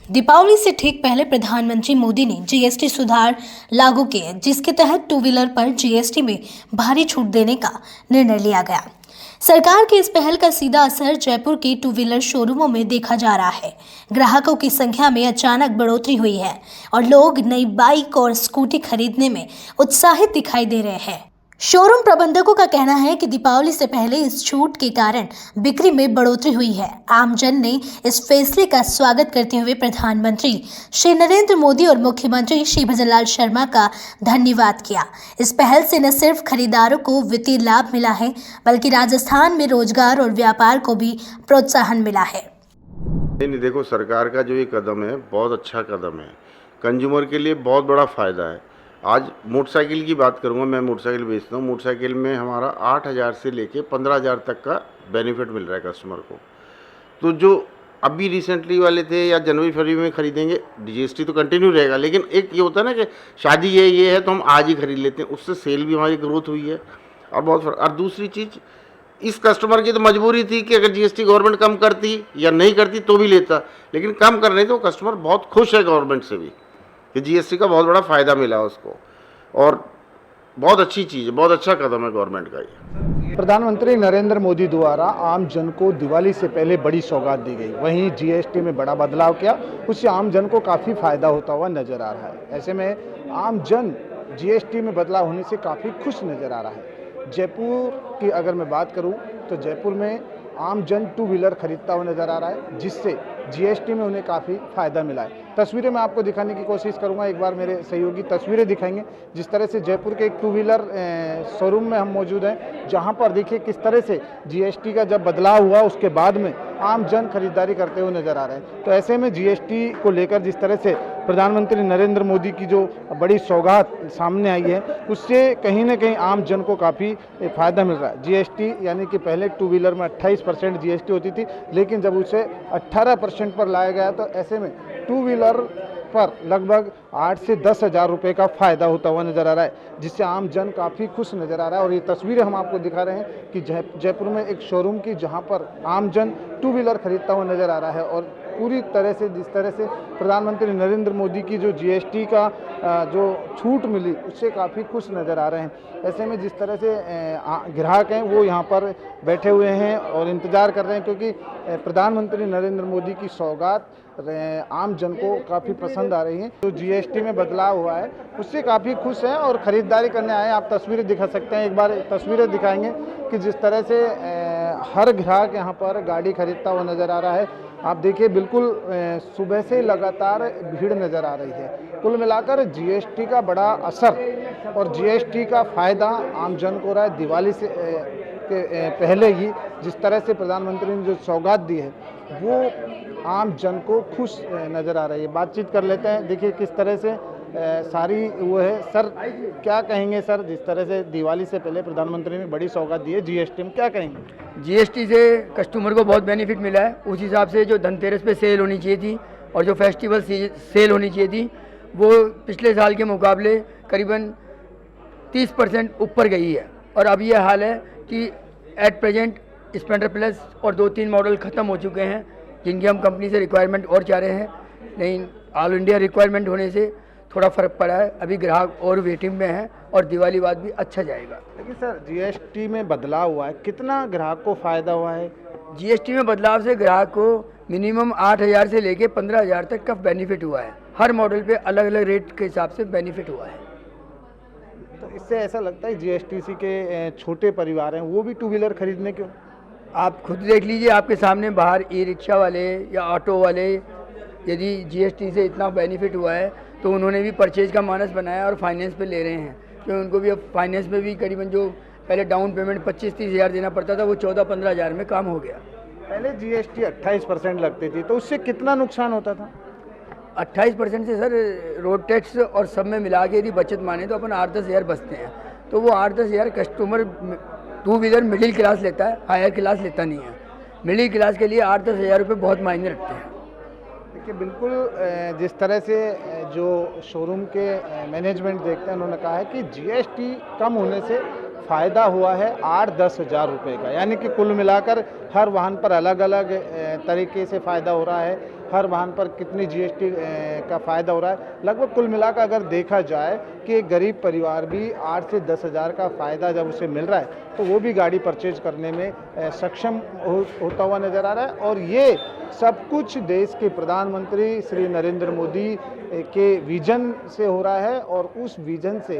दीपावली से ठीक पहले प्रधानमंत्री मोदी ने जीएसटी सुधार लागू किए, जिसके तहत टू व्हीलर पर जीएसटी में भारी छूट देने का निर्णय लिया गया। सरकार की इस पहल का सीधा असर जयपुर के टू व्हीलर शोरूमों में देखा जा रहा है। ग्राहकों की संख्या में अचानक बढ़ोतरी हुई है और लोग नई बाइक और स्कूटी खरीदने में उत्साहित दिखाई दे रहे हैं। शोरूम प्रबंधकों का कहना है कि दीपावली से पहले इस छूट के कारण बिक्री में बढ़ोतरी हुई है। आमजन ने इस फैसले का स्वागत करते हुए प्रधानमंत्री श्री नरेंद्र मोदी और मुख्यमंत्री श्री भजनलाल शर्मा का धन्यवाद किया। इस पहल से न सिर्फ खरीदारों को वित्तीय लाभ मिला है, बल्कि राजस्थान में रोजगार और व्यापार को भी प्रोत्साहन मिला है। नहीं, देखो, सरकार का जो ये कदम है बहुत अच्छा कदम है। कंज्यूमर के लिए बहुत बड़ा फ़ायदा है। आज मोटरसाइकिल की बात करूंगा, मैं मोटरसाइकिल बेचता हूँ। मोटरसाइकिल में हमारा 8,000 से लेके 15,000 तक का बेनिफिट मिल रहा है कस्टमर को। तो जो अभी रिसेंटली वाले थे या जनवरी फरवरी में खरीदेंगे, जीएसटी तो कंटिन्यू रहेगा, लेकिन एक ये होता है ना कि शादी ये है तो हम आज ही खरीद लेते हैं, उससे सेल भी हमारी ग्रोथ हुई है और बहुत फर्क। और दूसरी चीज़, इस कस्टमर की तो मजबूरी थी कि अगर जीएसटी गवर्नमेंट कम करती या नहीं करती तो भी लेता, लेकिन कम करने तो कस्टमर बहुत खुश है गवर्नमेंट से भी कि जीएसटी का बहुत बड़ा फ़ायदा मिला उसको, और बहुत अच्छी चीज़ है, बहुत अच्छा कदम है गवर्नमेंट का ये। प्रधानमंत्री नरेंद्र मोदी द्वारा आम जन को दिवाली से पहले बड़ी सौगात दी गई, वहीं जीएसटी में बड़ा बदलाव किया, उससे आम जन को काफ़ी फायदा होता हुआ नजर आ रहा है। ऐसे में आम जन जीएसटी में बदलाव होने से काफ़ी खुश नजर आ रहा है। जयपुर की अगर मैं बात करूं तो जयपुर में आम जन टू व्हीलर खरीदता हुआ नजर आ रहा है, जिससे जीएसटी में उन्हें काफ़ी फ़ायदा मिला है। तस्वीरें मैं आपको दिखाने की कोशिश करूंगा, एक बार मेरे सहयोगी तस्वीरें दिखाएंगे। जिस तरह से जयपुर के एक टू व्हीलर शोरूम में हम मौजूद हैं, जहां पर देखिए किस तरह से जीएसटी का जब बदलाव हुआ उसके बाद में आम जन खरीदारी करते हुए नजर आ रहे हैं। तो ऐसे में जीएसटी को लेकर जिस तरह से प्रधानमंत्री नरेंद्र मोदी की जो बड़ी सौगात सामने आई है, उससे कहीं ना कहीं आम जन को काफ़ी फ़ायदा मिल रहा है। जीएसटी यानी कि पहले टू व्हीलर में 28% जीएसटी होती थी, लेकिन जब उसे 18% पर लाया गया तो ऐसे में टू व्हीलर पर लगभग 8 से 10 हज़ार रुपये का फ़ायदा होता हुआ नज़र आ रहा है, जिससे आम जन काफ़ी खुश नज़र आ रहा है। और ये तस्वीरें हम आपको दिखा रहे हैं कि जयपुर में एक शोरूम की, जहां पर आम जन टू व्हीलर खरीदता हुआ नज़र आ रहा है और पूरी तरह से जिस तरह से प्रधानमंत्री नरेंद्र मोदी की जो जीएसटी का जो छूट मिली उससे काफ़ी खुश नज़र आ रहे हैं। ऐसे में जिस तरह से ग्राहक हैं वो यहाँ पर बैठे हुए हैं और इंतज़ार कर रहे हैं, क्योंकि प्रधानमंत्री नरेंद्र मोदी की सौगात आम जन को काफ़ी पसंद आ रही है। जो जीएसटी में बदलाव हुआ है उससे काफ़ी खुश हैं और ख़रीदारी करने आए हैं। आप तस्वीरें दिखा सकते हैं, एक बार तस्वीरें दिखाएंगे कि जिस तरह से हर ग्राहक यहाँ पर गाड़ी खरीदता हुआ नज़र आ रहा है। आप देखिए, बिल्कुल सुबह से लगातार भीड़ नज़र आ रही है। कुल मिलाकर जीएसटी का बड़ा असर और जीएसटी का फ़ायदा आम जन को रहा है। दिवाली से के पहले ही जिस तरह से प्रधानमंत्री ने जो सौगात दी है वो आम जन को खुश नज़र आ रही है। बातचीत कर लेते हैं, देखिए किस तरह से सारी वो है। सर, क्या कहेंगे सर, जिस तरह से दिवाली से पहले प्रधानमंत्री ने बड़ी सौगात दी है जीएसटी में, क्या कहेंगे? जीएसटी से कस्टमर को बहुत बेनिफिट मिला है। उस हिसाब से जो धनतेरस पे सेल होनी चाहिए थी और जो फेस्टिवल सेल होनी चाहिए थी, वो पिछले साल के मुकाबले करीबन 30% ऊपर गई है। और अब ये हाल है कि एट प्रेजेंट स्प्लेंडर प्लस और 2-3 मॉडल ख़त्म हो चुके हैं, जिनकी हम कंपनी से रिक्वायरमेंट और चाह रहे हैं, लेकिन ऑल इंडिया रिक्वायरमेंट होने से थोड़ा फ़र्क पड़ा है। अभी ग्राहक और वेटिंग में है और दिवाली बाद भी अच्छा जाएगा। लेकिन सर, जीएसटी में बदलाव हुआ है, कितना ग्राहक को फ़ायदा हुआ है? जीएसटी में बदलाव से ग्राहक को मिनिमम 8,000 से लेके 15,000 तक का बेनिफिट हुआ है। हर मॉडल पे अलग अलग रेट के हिसाब से बेनिफिट हुआ है। तो इससे ऐसा लगता है जीएसटीसी के छोटे परिवार हैं वो भी टू व्हीलर खरीदने क्यों? आप खुद देख लीजिए, आपके सामने बाहर ई रिक्शा वाले या ऑटो वाले, यदि जीएसटी से इतना बेनिफिट हुआ है तो उन्होंने भी परचेज का मानस बनाया और फाइनेंस पे ले रहे हैं, क्योंकि उनको भी अब फाइनेंस में भी करीबन जो पहले डाउन पेमेंट 25-30 हज़ार देना पड़ता था वो 14-15 हज़ार में काम हो गया। पहले जीएसटी 28% लगती थी, तो उससे कितना नुकसान होता था? 28% से सर रोड टैक्स और सब में मिला के यदि बचत माने तो अपन 8-10 हज़ार बचते हैं। तो वो 8-10 हज़ार customer two wheeler middle class लेता है, हायर क्लास लेता नहीं है। मिडिल क्लास के लिए 8-10 हज़ार रुपये बहुत मायने रखते हैं। देखिए, बिल्कुल जिस तरह से जो शोरूम के मैनेजमेंट देखते हैं, उन्होंने कहा है कि जीएसटी कम होने से फ़ायदा हुआ है 8-10 हज़ार रुपये का, यानी कि कुल मिलाकर हर वाहन पर अलग अलग तरीके से फ़ायदा हो रहा है। हर वाहन पर कितनी जीएसटी का फ़ायदा हो रहा है। लगभग कुल मिलाकर अगर देखा जाए कि एक गरीब परिवार भी 8 से 10 हज़ार का फ़ायदा जब उसे मिल रहा है तो वो भी गाड़ी परचेज करने में सक्षम होता हुआ नज़र आ रहा है। और ये सब कुछ देश के प्रधानमंत्री श्री नरेंद्र मोदी के विजन से हो रहा है और उस विजन से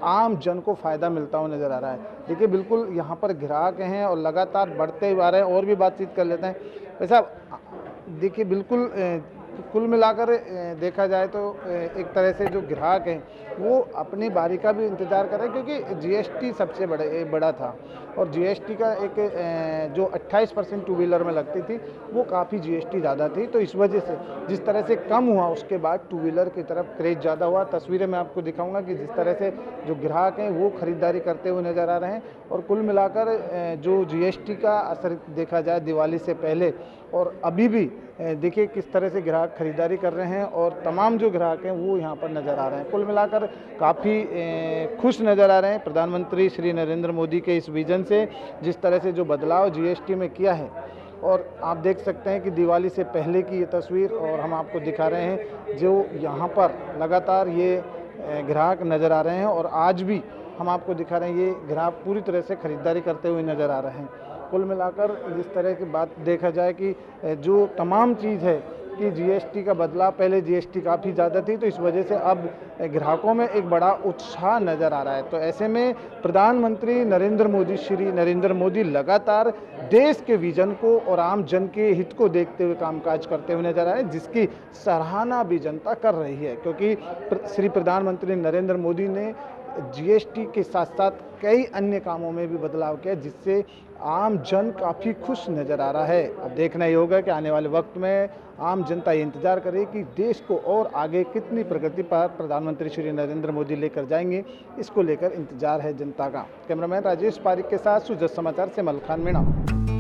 आम जन को फ़ायदा मिलता हुआ नज़र आ रहा है। देखिए बिल्कुल यहाँ पर ग्राहक हैं और लगातार बढ़ते हुए आ रहे हैं। और भी बातचीत कर लेते हैं। भाई साहब देखिए बिल्कुल कुल मिलाकर देखा जाए तो एक तरह से जो ग्राहक हैं वो अपनी बारी का भी इंतज़ार कर रहे हैं, क्योंकि जीएसटी सबसे बड़ा था और जीएसटी का एक जो 28% टू व्हीलर में लगती थी वो काफ़ी जीएसटी ज़्यादा थी। तो इस वजह से जिस तरह से कम हुआ उसके बाद टू व्हीलर की तरफ क्रेज ज़्यादा हुआ। तस्वीरें मैं आपको दिखाऊंगा कि जिस तरह से जो ग्राहक हैं वो ख़रीदारी करते हुए नज़र आ रहे हैं। और कुल मिलाकर जो जीएसटी का असर देखा जाए दिवाली से पहले और अभी भी देखिए किस तरह से ग्राहक खरीदारी कर रहे हैं और तमाम जो ग्राहक हैं वो यहाँ पर नज़र आ रहे हैं। कुल मिलाकर काफ़ी खुश नज़र आ रहे हैं प्रधानमंत्री श्री नरेंद्र मोदी के इस विजन से, जिस तरह से जो बदलाव जीएसटी में किया है। और आप देख सकते हैं कि दिवाली से पहले की ये तस्वीर और हम आपको दिखा रहे हैं जो यहाँ पर लगातार ये ग्राहक नज़र आ रहे हैं और आज भी हम आपको दिखा रहे हैं ये ग्राहक पूरी तरह से खरीदारी करते हुए नज़र आ रहे हैं। कुल मिलाकर जिस तरह की बात देखा जाए कि जो तमाम चीज़ है कि जीएसटी का बदलाव, पहले जीएसटी काफ़ी ज़्यादा थी तो इस वजह से अब ग्राहकों में एक बड़ा उत्साह नज़र आ रहा है। तो ऐसे में प्रधानमंत्री श्री नरेंद्र मोदी लगातार देश के विजन को और आम जन के हित को देखते हुए कामकाज करते हुए नजर आ रहे हैं, जिसकी सराहना भी जनता कर रही है। क्योंकि श्री प्रधानमंत्री नरेंद्र मोदी ने जीएसटी के साथ साथ कई अन्य कामों में भी बदलाव किया, जिससे आम जन काफ़ी खुश नज़र आ रहा है। अब देखना ही होगा कि आने वाले वक्त में आम जनता ये इंतज़ार करे कि देश को और आगे कितनी प्रगति पर प्रधानमंत्री श्री नरेंद्र मोदी लेकर जाएंगे। इसको लेकर इंतज़ार है जनता का। कैमरामैन राजेश पारिक के साथ सुजस समाचार से मलखान मीणा।